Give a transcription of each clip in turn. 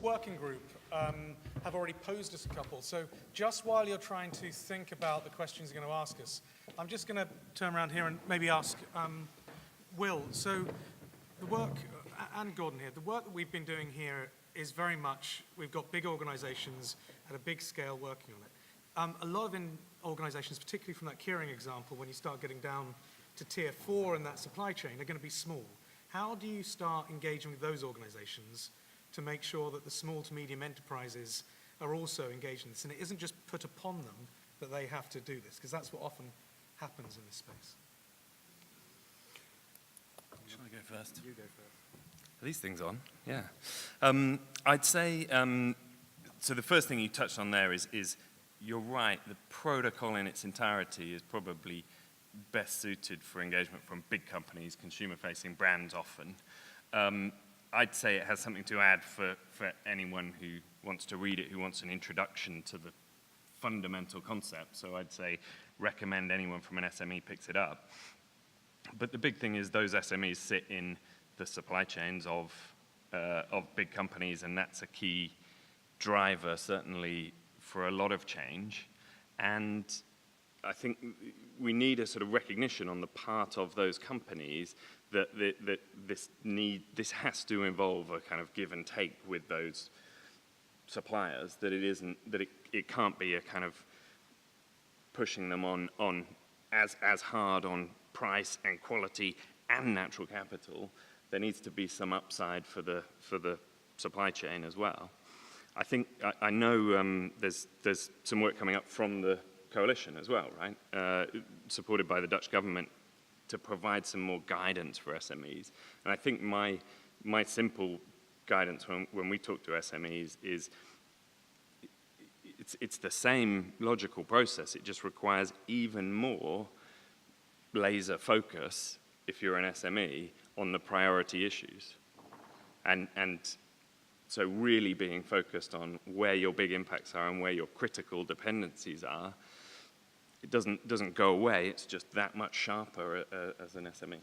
working group have already posed us a couple. So just while you're trying to think about the questions you're going to ask us, I'm just going to turn around here and maybe ask Will. So the work, and Gordon here, the work that we've been doing here is very much, we've got big organizations at a big scale working on it. A lot of organizations, particularly from that Kering example, when you start getting down to tier 4 in that supply chain, are going to be small. How do you start engaging with those organizations to make sure that the small to medium enterprises are also engaged in this? And it isn't just put upon them that they have to do this, because that's what often happens in this space. Shall I go first? You go first. Are these things on? Yeah. I'd say, so the first thing you touched on there is you're right, the protocol in its entirety is probably best suited for engagement from big companies, consumer-facing brands often. I'd say it has something to add for anyone who wants to read it, who wants an introduction to the fundamental concept. So I'd say recommend anyone from an SME picks it up. But the big thing is those SMEs sit in the supply chains of big companies, and that's a key driver, certainly, for a lot of change. And I think we need a sort of recognition on the part of those companies that this has to involve a kind of give and take with those suppliers, that it can't be a kind of pushing them on as hard on price and quality and natural capital. There needs to be some upside for the supply chain as well. I think I know there's some work coming up from the coalition as well, right? Supported by the Dutch government to provide some more guidance for SMEs. And I think my simple guidance when we talk to SMEs is it's the same logical process. It just requires even more laser focus if you're an SME on the priority issues. And so really being focused on where your big impacts are and where your critical dependencies are. It doesn't go away, it's just that much sharper as an SME.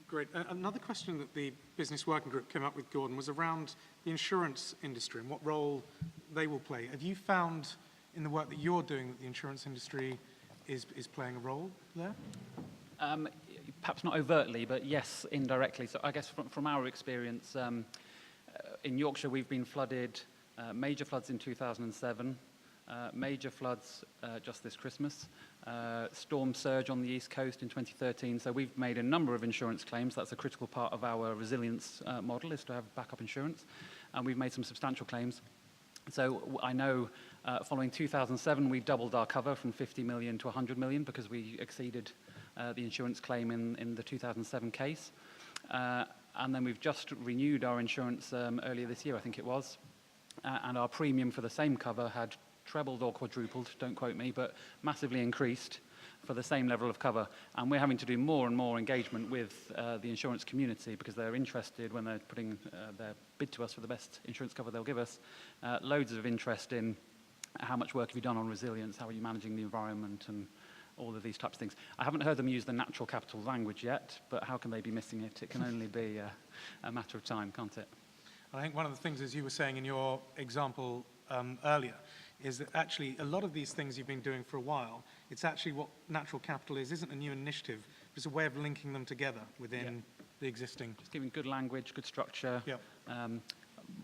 Great. Another question that the Business Working Group came up with, Gordon, was around the insurance industry and what role they will play. Have you found in the work that you're doing that the insurance industry is playing a role there? Perhaps not overtly, but yes, indirectly. So I guess from our experience, in Yorkshire we've been flooded, major floods in 2007, major floods just this Christmas, storm surge on the East Coast in 2013. So we've made a number of insurance claims. That's a critical part of our resilience model, is to have backup insurance. And we've made some substantial claims. So I know following 2007, we've doubled our cover from 50 million to 100 million because we exceeded the insurance claim in the 2007 case. And then we've just renewed our insurance earlier this year, I think it was. And our premium for the same cover had trebled or quadrupled, don't quote me, but massively increased for the same level of cover. And we're having to do more and more engagement with the insurance community because they're interested when they're putting their bid to us for the best insurance cover they'll give us. Loads of interest in how much work have you done on resilience, how are you managing the environment, and all of these types of things. I haven't heard them use the natural capital language yet, but how can they be missing it? It can only be a matter of time, can't it? I think one of the things, as you were saying in your example earlier, is that actually a lot of these things you've been doing for a while, it's actually what natural capital isn't a new initiative, it's a way of linking them together within the existing. Just giving good language, good structure, Yep.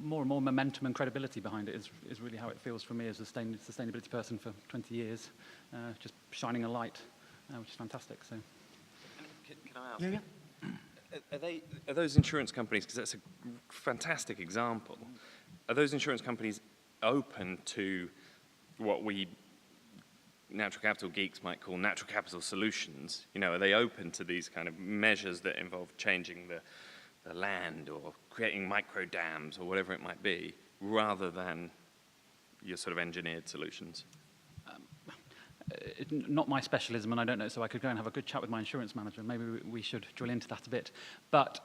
More and more momentum and credibility behind it is really how it feels for me as a sustainability person for 20 years, just shining a light, which is fantastic. So, Can I ask? Yeah. Are those insurance companies, because that's a fantastic example, are those insurance companies open to what we natural capital geeks might call natural capital solutions? You know, are they open to these kind of measures that involve changing the land or creating micro dams or whatever it might be, rather than your sort of engineered solutions? Not my specialism, and I don't know, so I could go and have a good chat with my insurance manager. Maybe we should drill into that a bit. But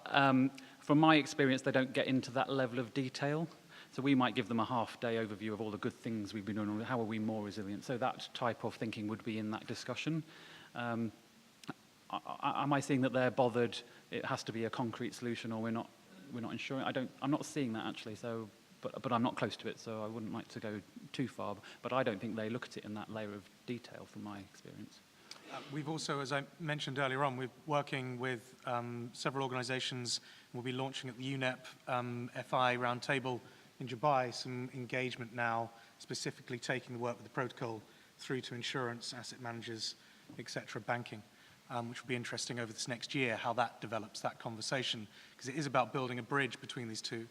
from my experience, they don't get into that level of detail. So we might give them a half-day overview of all the good things we've been doing, how are we more resilient. So that type of thinking would be in that discussion. Am I seeing that they're bothered, it has to be a concrete solution, or we're not we're not insuring. I'm not seeing that actually. So, but I'm not close to it, so I wouldn't like to go too far. But I don't think they look at it in that layer of detail, from my experience. We've also, as I mentioned earlier on, we're working with several organizations. We'll be launching at the UNEP FI Roundtable in Dubai some engagement now, specifically taking the work with the protocol through to insurance, asset managers, etc., banking, which will be interesting over this next year, how that develops, that conversation, because it is about building a bridge between these two.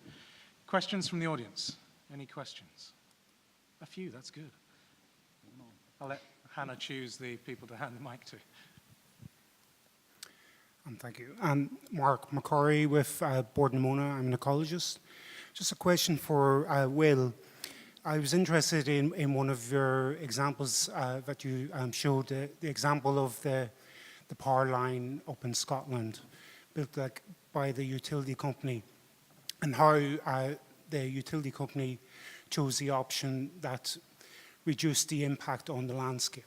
Questions from the audience? Any questions? A few, that's good. I'll let Hannah choose the people to hand the mic to. Thank you. Mark McCurry with Borden Mona. I'm an ecologist. Just a question for Will. I was interested in one of your examples that you showed, the example of the power line up in Scotland, built by the utility company, and how the utility company chose the option that reduced the impact on the landscape.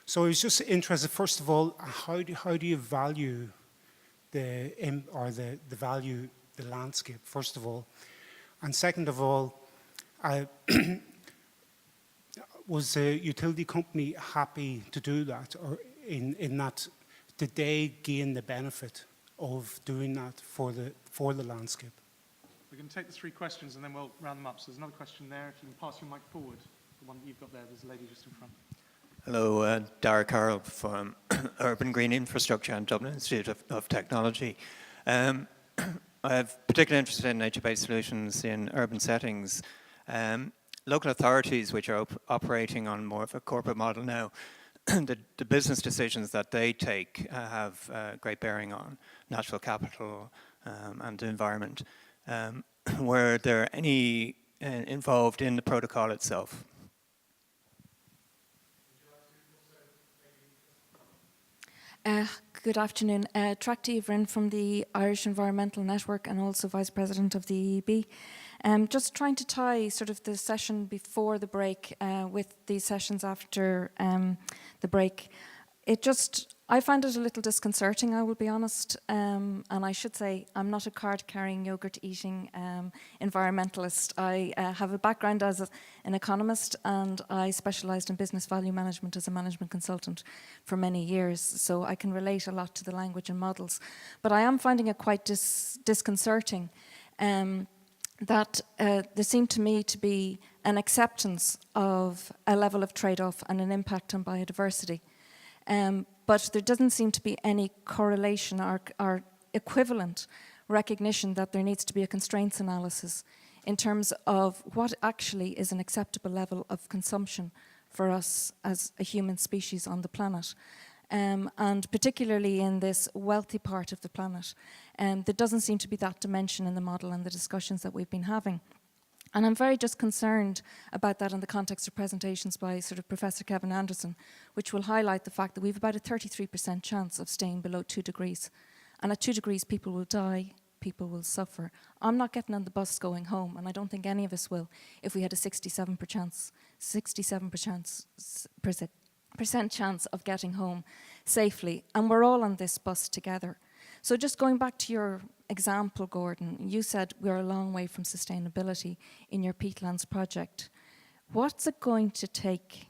So I was just interested, first of all, how do you value the landscape, first of all? And second of all, was the utility company happy to do that, or in that, did they gain the benefit of doing that for the landscape? We're going to take the three questions and then we'll round them up. So there's another question there. If you can pass your mic forward, the one that you've got there, there's a lady just in front. Hello, Dara Carroll from Urban Green Infrastructure and Dublin Institute of Technology. I have particular interest in nature-based solutions in urban settings. Local authorities, which are operating on more of a corporate model now, the business decisions that they take have great bearing on natural capital and the environment. Were there any involved in the protocol itself? Good afternoon. Trakti Ivrin from the Irish Environmental Network and also Vice President of the EEB. Just trying to tie sort of the session before the break with the sessions after the break. I find it a little disconcerting, I will be honest. And I should say, I'm not a card-carrying, yogurt-eating environmentalist. I have a background as an economist, and I specialised in business value management as a management consultant for many years. So I can relate a lot to the language and models. But I am finding it quite disconcerting that there seemed to me to be an acceptance of a level of trade-off and an impact on biodiversity. But there doesn't seem to be any correlation or equivalent recognition that there needs to be a constraints analysis in terms of what actually is an acceptable level of consumption for us as a human species on the planet. And particularly in this wealthy part of the planet. There doesn't seem to be that dimension in the model and the discussions that we've been having. And I'm very just concerned about that in the context of presentations by sort of Professor Kevin Anderson, which will highlight the fact that we have about a 33% chance of staying below 2 degrees. And at 2 degrees, people will die, people will suffer. I'm not getting on the bus going home, and I don't think any of us will, if we had a 67% chance of getting home safely. And we're all on this bus together. So just going back to your example, Gordon, you said we're a long way from sustainability in your peatlands project. What's it going to take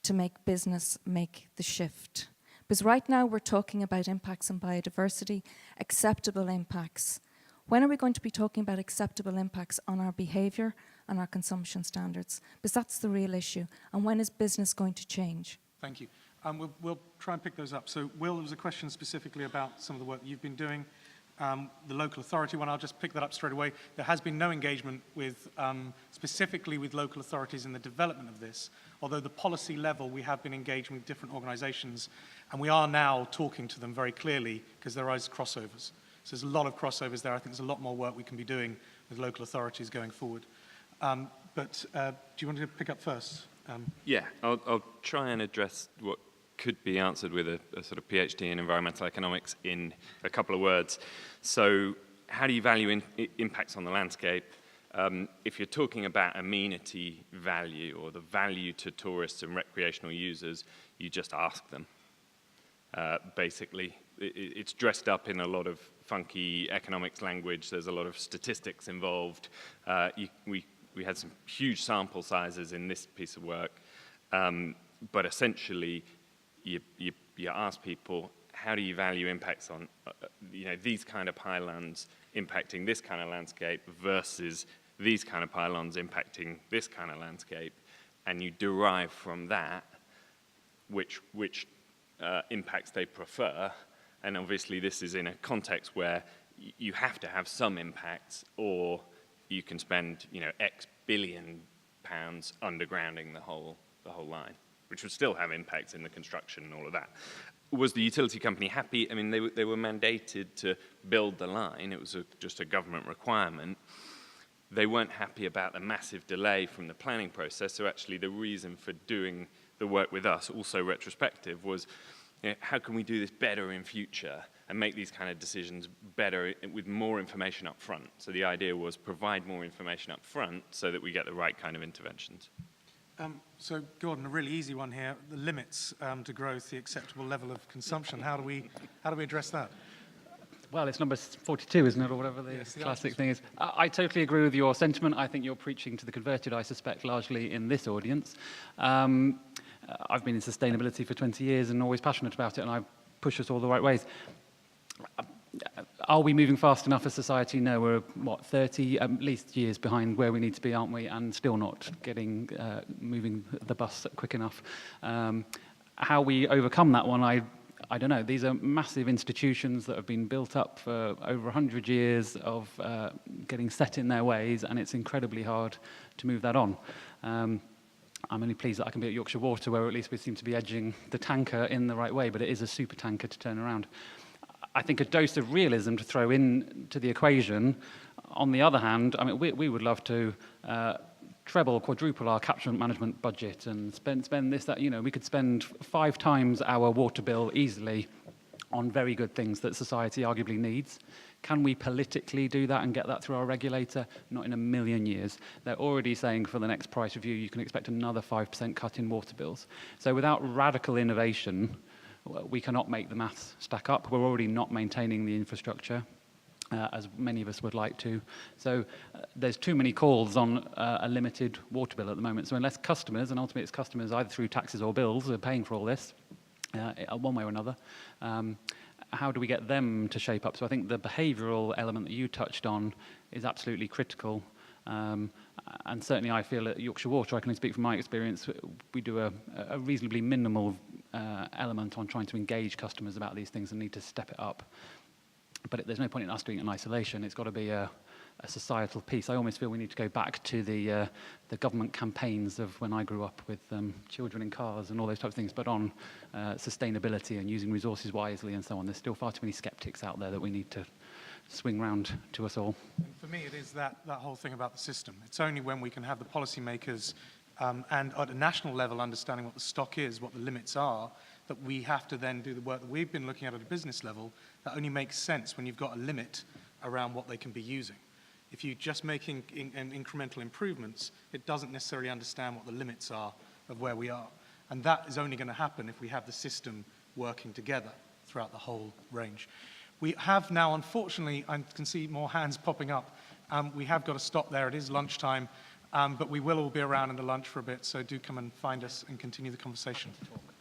to make business make the shift? Because right now we're talking about impacts on biodiversity, acceptable impacts. When are we going to be talking about acceptable impacts on our behaviour and our consumption standards? Because that's the real issue. And when is business going to change? Thank you. We'll try and pick those up. So, Will, there was a question specifically about some of the work that you've been doing. The local authority one, I'll just pick that up straight away. There has been no engagement with, specifically with local authorities in the development of this, although the policy level we have been engaging with different organisations, and we are now talking to them very clearly because there is crossovers. So there's a lot of crossovers there. I think there's a lot more work we can be doing with local authorities going forward. But do you want to pick up first? Yeah, I'll try and address what could be answered with a sort of PhD in environmental economics in a couple of words. So how do you value impacts on the landscape? If you're talking about amenity value or the value to tourists and recreational users, you just ask them. Basically, it's dressed up in a lot of funky economics language. There's a lot of statistics involved. We had some huge sample sizes in this piece of work, but essentially, you ask people, how do you value impacts on these kind of pylons impacting this kind of landscape versus these kind of pylons impacting this kind of landscape, and you derive from that which impacts they prefer. And obviously this is in a context where you have to have some impacts, or you can spend X billion pounds undergrounding the whole line, which would still have impacts in the construction and all of that. Was the utility company happy? I mean, they were mandated to build the line. It was just a government requirement. They weren't happy about the massive delay from the planning process. So actually the reason for doing the work with us, also retrospective, was how can we do this better in future and make these kind of decisions better with more information up front? So the idea was provide more information up front so that we get the right kind of interventions. So Gordon, a really easy one here, the limits to growth, the acceptable level of consumption. How do we address that? Well, it's number 42, isn't it, or whatever the Yes, the classic thing is. I totally agree with your sentiment. I think you're preaching to the converted, I suspect, largely in this audience. I've been in sustainability for 20 years and always passionate about it, and I push us all the right ways. Are we moving fast enough as society? No, we're, 30 at least years behind where we need to be, aren't we? And still not getting, moving the bus quick enough. How we overcome that one, I don't know. These are massive institutions that have been built up for over 100 years of getting set in their ways, and it's incredibly hard to move that on. I'm only pleased that I can be at Yorkshire Water, where at least we seem to be edging the tanker in the right way, but it is a super tanker to turn around. I think a dose of realism to throw into the equation. On the other hand, I mean, we would love to treble, quadruple our catchment management budget and spend this, that, we could spend 5 times our water bill easily on very good things that society arguably needs. Can we politically do that and get that through our regulator? Not in a million years. They're already saying for the next price review, you can expect another 5% cut in water bills. So without radical innovation, we cannot make the maths stack up. We're already not maintaining the infrastructure, as many of us would like to. So there's too many calls on a limited water bill at the moment. So unless customers, and ultimately it's customers either through taxes or bills, are paying for all this, one way or another, how do we get them to shape up? So I think the behavioural element that you touched on is absolutely critical. And certainly I feel at Yorkshire Water, I can only speak from my experience, we do a reasonably minimal element on trying to engage customers about these things and need to step it up. But there's no point in us doing it in isolation. It's got to be a societal piece. I almost feel we need to go back to the government campaigns of when I grew up with children in cars and all those types of things, but on sustainability and using resources wisely and so on. There's still far too many skeptics out there that we need to swing round to us all. And for me, it is that whole thing about the system. It's only when we can have the policymakers and at a national level understanding what the stock is, what the limits are, that we have to then do the work that we've been looking at a business level. That only makes sense when you've got a limit around what they can be using. If you're just making incremental improvements, it doesn't necessarily understand what the limits are of where we are. And that is only going to happen if we have the system working together throughout the whole range. We have now, unfortunately, I can see more hands popping up. We have got to stop there. It is lunchtime, but we will all be around in the lunch for a bit, so do come and find us and continue the conversation.